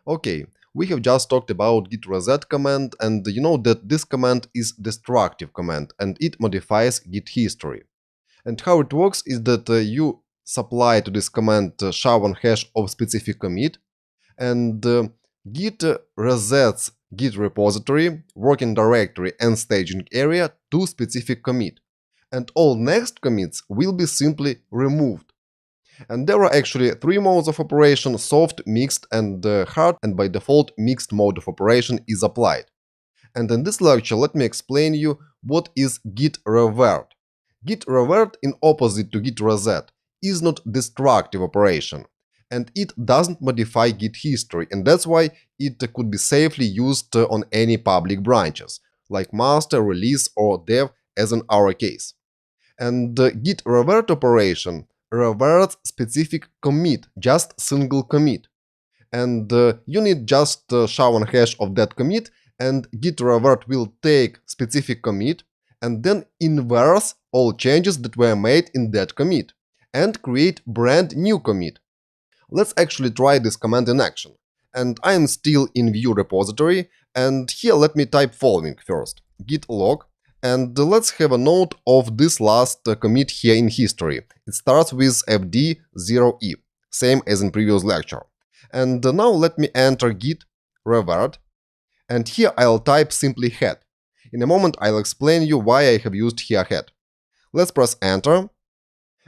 Okay, we have just talked about git reset command, and you know that this command is destructive command and it modifies git history. And how it works is that you supply to this command SHA-1 hash of specific commit, and Git resets Git repository, working directory, and staging area to specific commit. And all next commits will be simply removed. And there are actually three modes of operation: soft, mixed, and hard, and by default mixed mode of operation is applied. And in this lecture, let me explain you what is Git Revert. Git Revert, in opposite to Git Reset, is not destructive operation, and it doesn't modify Git history, and that's why it could be safely used on any public branches, like master, release, or dev, as in our case. And Git Revert operation reverts specific commit, just single commit. And you need just SHA-1 hash of that commit, and Git Revert will take specific commit and then inverse all changes that were made in that commit and create brand new commit. Let's actually try this command in action. And I am still in view repository, and here let me type following first: git log, and let's have a note of this last commit here in history. It starts with fd0e, same as in previous lecture. And now let me enter git revert, and here I'll type simply head. In a moment I'll explain you why I have used here head. Let's press enter,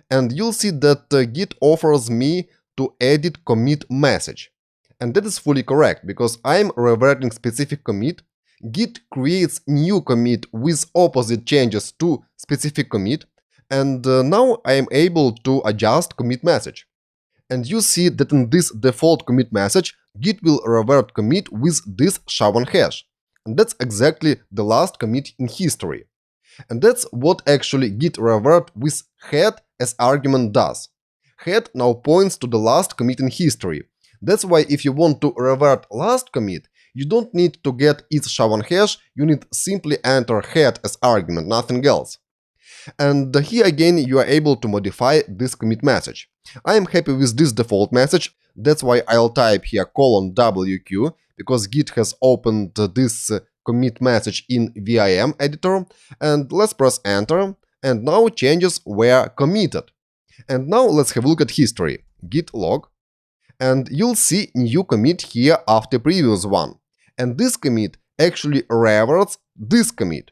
and you'll see that Git offers me to edit commit message. And that is fully correct, because I'm reverting specific commit. Git creates new commit with opposite changes to specific commit, and now I am able to adjust commit message. And you see that in this default commit message, Git will revert commit with this SHA-1 hash. And that's exactly the last commit in history. And that's what actually Git revert with head as argument does. Head now points to the last commit in history. That's why if you want to revert last commit, you don't need to get its SHA-1 hash, you need simply enter head as argument, nothing else. And here again you are able to modify this commit message. I am happy with this default message, that's why I'll type here :wq, because Git has opened this commit message in vim editor, and let's press enter, and now changes were committed. And now let's have a look at history, git log, and you'll see new commit here after previous one. And this commit actually reverts this commit.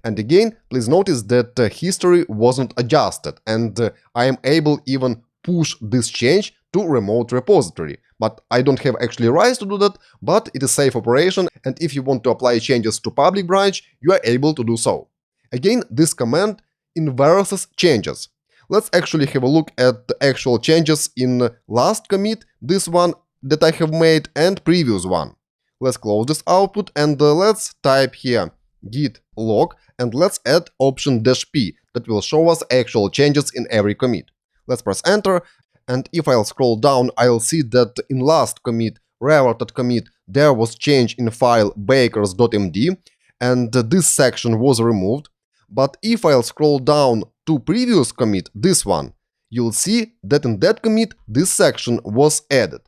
And again, please notice that history wasn't adjusted, and I am able even push this change to remote repository. But I don't have actually rights to do that, but it is safe operation, and if you want to apply changes to public branch, you are able to do so. Again, this command inverses changes. Let's actually have a look at the actual changes in last commit, this one that I have made, and previous one. Let's close this output, and let's type here git log, and let's add option -p that will show us actual changes in every commit. Let's press enter, and if I'll scroll down, I'll see that in last commit, reverted commit, there was change in file bakers.md, and this section was removed. But if I'll scroll down to previous commit, this one, you'll see that in that commit this section was added.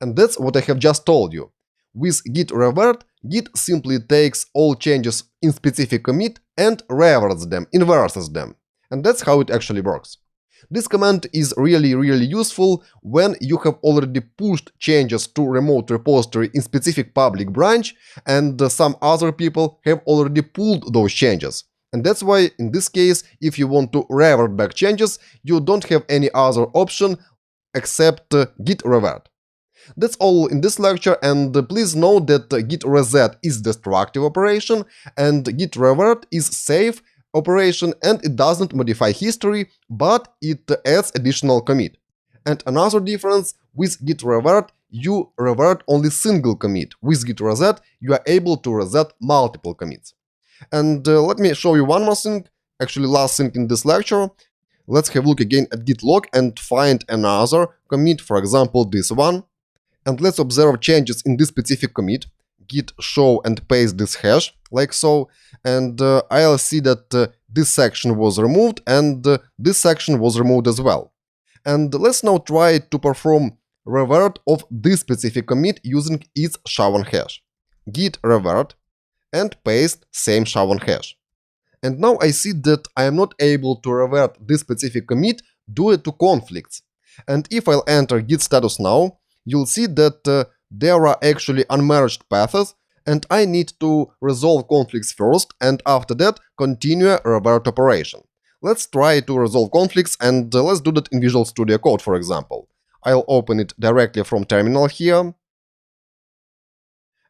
And that's what I have just told you. With git revert, Git simply takes all changes in specific commit and reverts them, inverses them. And that's how it actually works. This command is really useful when you have already pushed changes to remote repository in specific public branch, and some other people have already pulled those changes. And that's why, in this case, if you want to revert back changes, you don't have any other option except git revert. That's all in this lecture, and please note that git reset is destructive operation, and git revert is safe operation, and it doesn't modify history, but it adds additional commit. And another difference, with git revert, you revert only single commit. With git reset, you are able to reset multiple commits. And let me show you one more thing, actually last thing in this lecture. Let's have a look again at git log and find another commit, for example this one. And let's observe changes in this specific commit. Git show and paste this hash, like so, and I'll see that this section was removed and this section was removed as well. And let's now try to perform revert of this specific commit using its SHA-1 hash. Git revert and paste same SHA-1 hash. And now I see that I am not able to revert this specific commit due to conflicts. And if I'll enter git status now, you'll see that there are actually unmerged paths, and I need to resolve conflicts first, and after that continue a revert operation. Let's try to resolve conflicts, and let's do that in Visual Studio Code, for example. I'll open it directly from terminal here.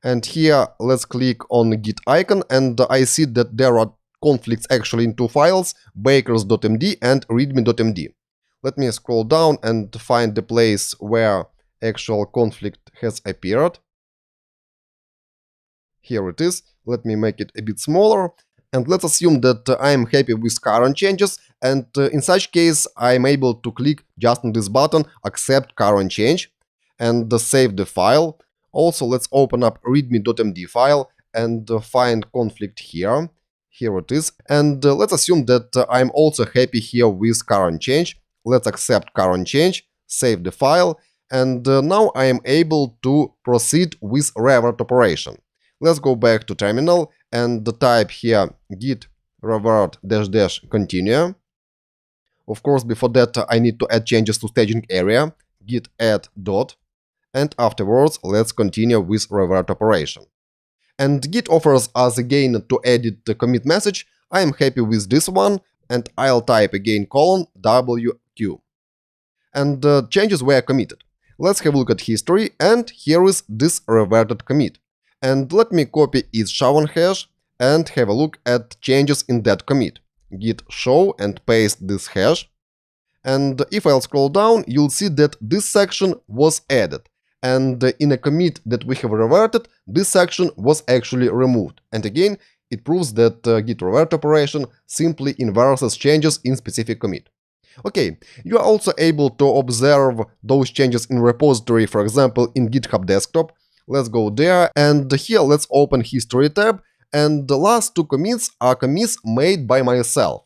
And here, let's click on Git icon, and I see that there are conflicts actually in two files, bakers.md and readme.md. Let me scroll down and find the place where actual conflict has appeared. Here it is. Let me make it a bit smaller. And let's assume that I am happy with current changes, and in such case I'm able to click just on this button, accept current change, and save the file. Also, let's open up readme.md file and find conflict here. Here it is. And let's assume that I'm also happy here with current change. Let's accept current change, save the file, and now I am able to proceed with revert operation. Let's go back to terminal and type here git revert -- continue. Of course, before that I need to add changes to staging area, git add dot, and afterwards let's continue with revert operation. And Git offers us again to edit the commit message. I am happy with this one, and I'll type again :WQ. And the changes were committed. Let's have a look at history, and here is this reverted commit. And let me copy its SHA-1 hash and have a look at changes in that commit. Git show and paste this hash. And if I'll scroll down, you'll see that this section was added. And in a commit that we have reverted, this section was actually removed. And again, it proves that git revert operation simply inverses changes in specific commit. Okay, you are also able to observe those changes in repository, for example, in GitHub desktop. Let's go there, and here let's open History tab, and the last two commits are commits made by myself.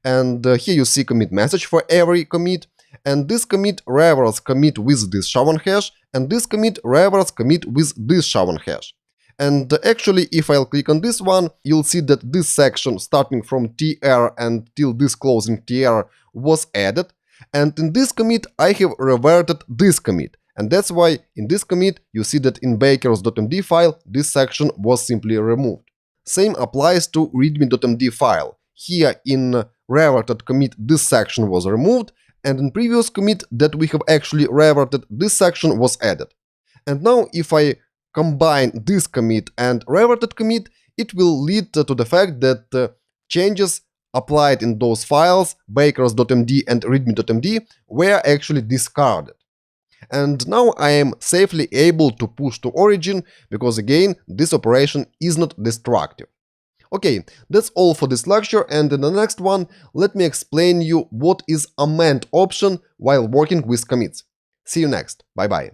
And here you see commit message for every commit, and this commit reverts commit with this SHA-1 hash, and this commit reverts commit with this SHA-1 hash. And actually, if I'll click on this one, you'll see that this section starting from tr and till this closing tr was added, and in this commit I have reverted this commit. And that's why in this commit you see that in bakers.md file this section was simply removed. Same applies to readme.md file. Here in reverted commit this section was removed, and in previous commit that we have actually reverted this section was added. And now if I combine this commit and reverted commit, it will lead to the fact that changes applied in those files, bakers.md and readme.md, were actually discarded. And now I am safely able to push to origin, because again, this operation is not destructive. Okay, that's all for this lecture, and in the next one, let me explain you what is amend option while working with commits. See you next. Bye bye.